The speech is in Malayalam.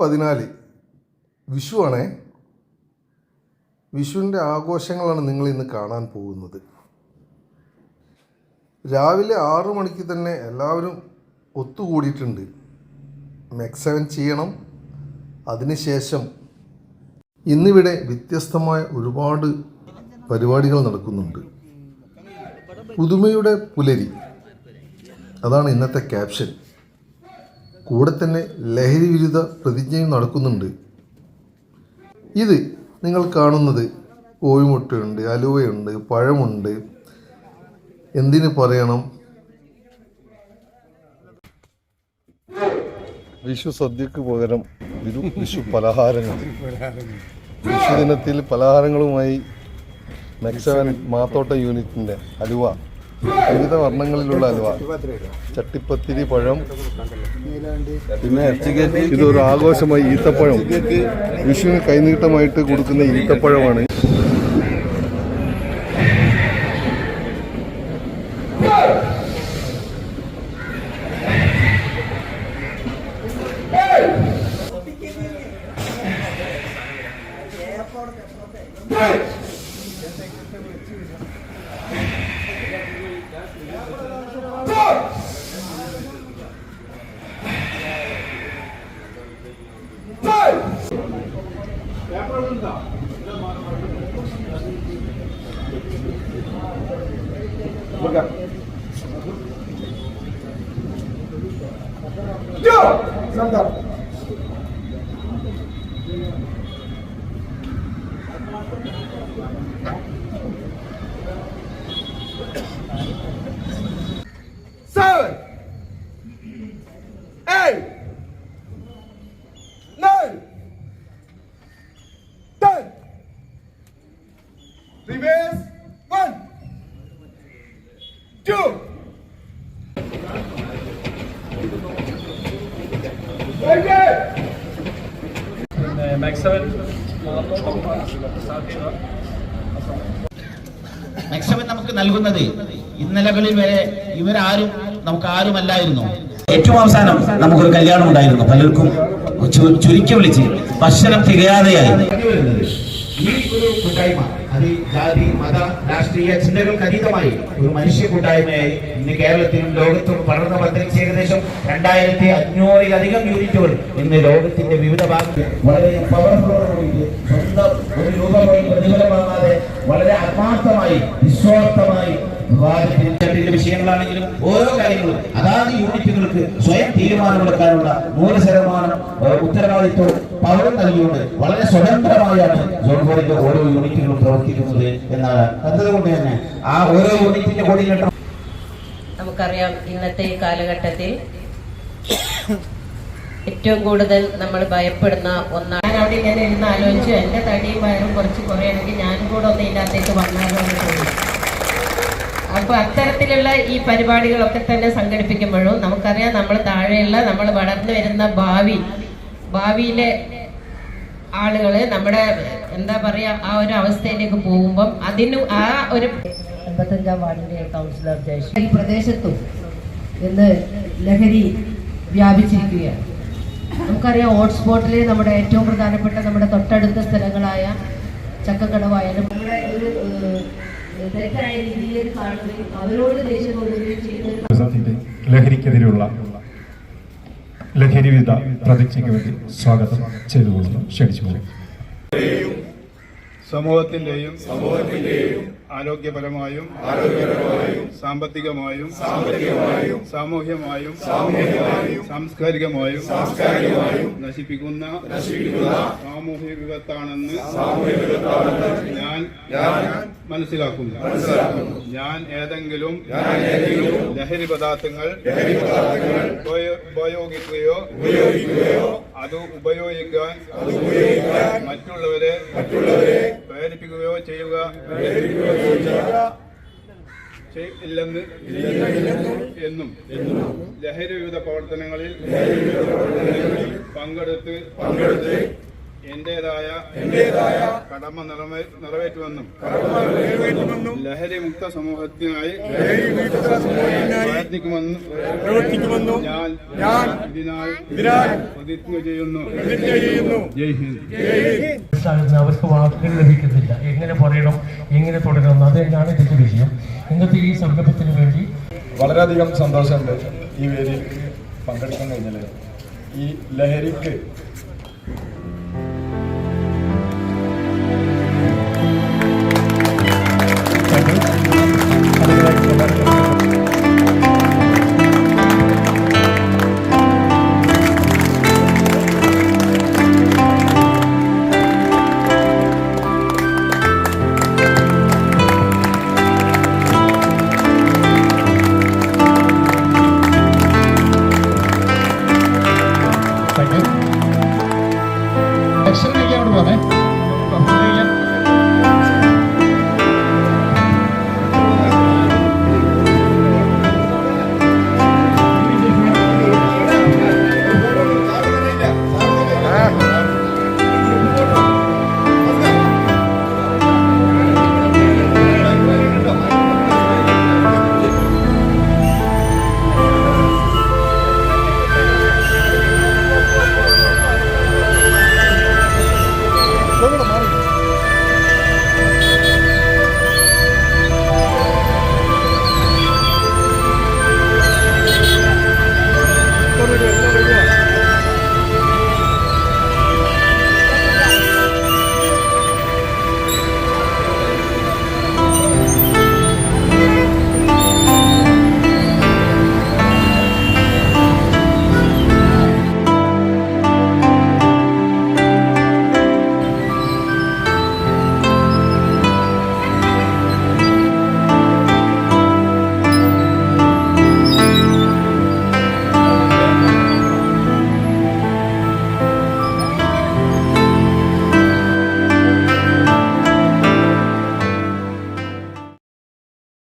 14 വിഷുവാണേ. വിഷുവിൻ്റെ ആഘോഷങ്ങളാണ് നിങ്ങൾ ഇന്ന് കാണാൻ പോകുന്നത്. രാവിലെ 6 മണിക്ക് തന്നെ എല്ലാവരും ഒത്തുകൂടിയിട്ടുണ്ട്. മെക്സവൻ ചെയ്യണം. അതിനുശേഷം ഇന്നിവിടെ വ്യത്യസ്തമായ ഒരുപാട് പരിപാടികൾ നടക്കുന്നുണ്ട്. പുതുമയുടെ പുലരി, അതാണ് ഇന്നത്തെ ക്യാപ്ഷൻ. കൂടെ തന്നെ ലഹരി വിരുദ്ധ പ്രതിജ്ഞയും നടക്കുന്നുണ്ട്. ഇത് നിങ്ങൾ കാണുന്നത് കോഴിമുട്ടയുണ്ട്, അലുവയുണ്ട്, പഴമുണ്ട്, എന്തിനു പറയണം, വിഷു സദ്യക്ക് പകരം വിഷു പലഹാരങ്ങൾ. വിഷു ദിനത്തിൽ പലഹാരങ്ങളുമായി മെക്സവൻ മാത്തോട്ട യൂണിറ്റിൻ്റെ അലുവ, വിവിധ വർണ്ണങ്ങളിലുള്ള അലുവ, ചട്ടിപ്പത്തിരി, പഴം, പിന്നെ ഇതൊരു ആഘോഷമായി ഈത്തപ്പഴം. വിഷുവിന് കൈനീട്ടമായിട്ട് കൊടുക്കുന്ന ഈത്തപ്പഴമാണ്. മെക്സവൻ നമുക്ക് നൽകുന്നത് ഇന്നലകളിൽ വരെ ഇവരാരും നമുക്ക് ആരുമല്ലായിരുന്നു. ഏറ്റവും അവസാനം നമുക്കൊരു കല്യാണം ഉണ്ടായിരുന്നു. പലർക്കും ചുരുക്കി വിളിച്ച് ഭക്ഷണം തികയാതെയായി. ഈ ഒരു കൂട്ടായ്മ അത് ജാതി, മത, രാഷ്ട്രീയ ചിന്തകൾക്ക് അതീതമായി ഒരു മനുഷ്യ കൂട്ടായ്മയായി ഇന്ന് കേരളത്തിലും ലോകത്തും പടർന്നു പന്തലിച്ച് ഏകദേശം 2500-ലധികം യൂണിറ്റുകൾ ഇന്ന് ലോകത്തിന്റെ വിവിധ ഭാഗങ്ങളിൽ വളരെ പവർഫുള്ളോടുകൂടി സ്വന്തം ഒരു രൂപമായി പ്രതിഫലമാകാതെ വളരെ ആത്മാർത്ഥമായി നിസ്വാർത്ഥമായി വിഷയങ്ങളാണെങ്കിലും ഓരോ കാര്യങ്ങളും അതാത് യൂണിറ്റുകൾക്ക് സ്വയം തീരുമാനമെടുക്കാനുള്ള 100% ഉത്തരവാദിത്വം പവറും നൽകിയുകൊണ്ട് വളരെ സ്വതന്ത്രമായാണ് സോൺ ബോർഡിന്റെ ഓരോ യൂണിറ്റുകളും പ്രവർത്തിക്കുന്നത് എന്നാണ്. അതുകൊണ്ട് തന്നെ ആ ഓരോ യൂണിറ്റിന്റെ കോർഡിനേറ്റർ നമുക്കറിയാം. ഇന്നത്തെ കാലഘട്ടത്തിൽ ഏറ്റവും കൂടുതൽ നമ്മൾ ഭയപ്പെടുന്ന ഒന്നാണ്. ഞാൻ അവിടെ ഇങ്ങനെ ഇരുന്ന് ആലോചിച്ചു, എൻ്റെ തടിയും വയറും കുറച്ച് കുറയണമെങ്കിൽ ഞാനും കൂടെ ഒന്ന് ഇതിനകത്തേക്ക് വന്നാലോ എന്ന് തോന്നി. അപ്പോൾ അത്തരത്തിലുള്ള ഈ പരിപാടികളൊക്കെ തന്നെ സംഘടിപ്പിക്കുമ്പോഴും നമുക്കറിയാം, നമ്മൾ താഴെയുള്ള നമ്മൾ വളർന്നു വരുന്ന ഭാവിയിലെ ആളുകൾ നമ്മുടെ എന്താ പറയുക ആ ഒരു അവസ്ഥയിലേക്ക് പോകുമ്പം അതിന് ആ ഒരു 85-ാം വാർഡിൻ്റെ കൗൺസിലർ ജയശ്രീ ഈ പ്രദേശത്തും ഇന്ന് ലഹരി വ്യാപിച്ചിരിക്കുകയാണ്. നമുക്കറിയാം, ഹോട്ട്സ്പോട്ടിൽ നമ്മുടെ ഏറ്റവും പ്രധാനപ്പെട്ട നമ്മുടെ തൊട്ടടുത്ത സ്ഥലങ്ങളായ ചക്കക്കടവായാലും നമ്മുടെ ഒരു തെറ്റായ രീതിയിൽ കാണുകയും അവരോട് ദേഷ്യം കൊള്ളുകയും ചെയ്യുന്ന ലഹരിക്കെതിരെയുള്ള ലഹരി വിരുദ്ധ പ്രതിജ്ഞയ്ക്ക് വേണ്ടി സ്വാഗതം ചെയ്തുകൊള്ളുന്നു. ക്ഷണിച്ചുകൊള്ളും. സമൂഹത്തിന്റെയും ആരോഗ്യപരമായും സാമ്പത്തികമായും സാമൂഹ്യമായും സാംസ്കാരികമായും നശിപ്പിക്കുന്ന സാമൂഹിക വിപത്താണെന്ന് ഞാൻ മനസ്സിലാക്കുന്നു. ഞാൻ ഏതെങ്കിലും ലഹരി പദാർത്ഥങ്ങൾ ഉപയോഗിക്കുകയോ അത് ഉപയോഗിക്കാൻ മറ്റുള്ളവരെ പ്രേരിപ്പിക്കുകയോ ചെയ്യുക ഇല്ലെന്ന് എന്നും ലഹരി വിരുദ്ധ പ്രവർത്തനങ്ങളിൽ പങ്കെടുത്ത് എന്റേതായ കടമ നിറവേറ്റുമെന്നും ലഹരി മുക്ത സമൂഹത്തിനായി പ്രവർത്തിക്കുമെന്നും ഞാൻ ഇതിനാൽ പ്രതിജ്ഞ ചെയ്യുന്നു. ജയ് ഹിന്ദ്. അവർക്ക് വാക്കുകൾ ലഭിക്കുന്നില്ല, എങ്ങനെ പറയണം, എങ്ങനെ തുടരണം, അത് തന്നെയാണ് ഇതിന്റെ വിഷയം. ഇന്നത്തെ ഈ സംരംഭത്തിന് വേണ്ടി വളരെയധികം സന്തോഷമുണ്ട് ഈ വേദിയിൽ പങ്കെടുക്കാൻ കഴിഞ്ഞാൽ. ഈ ലഹരിക്ക് ലക്ഷം കഴിക്കാൻ പോകാമേ.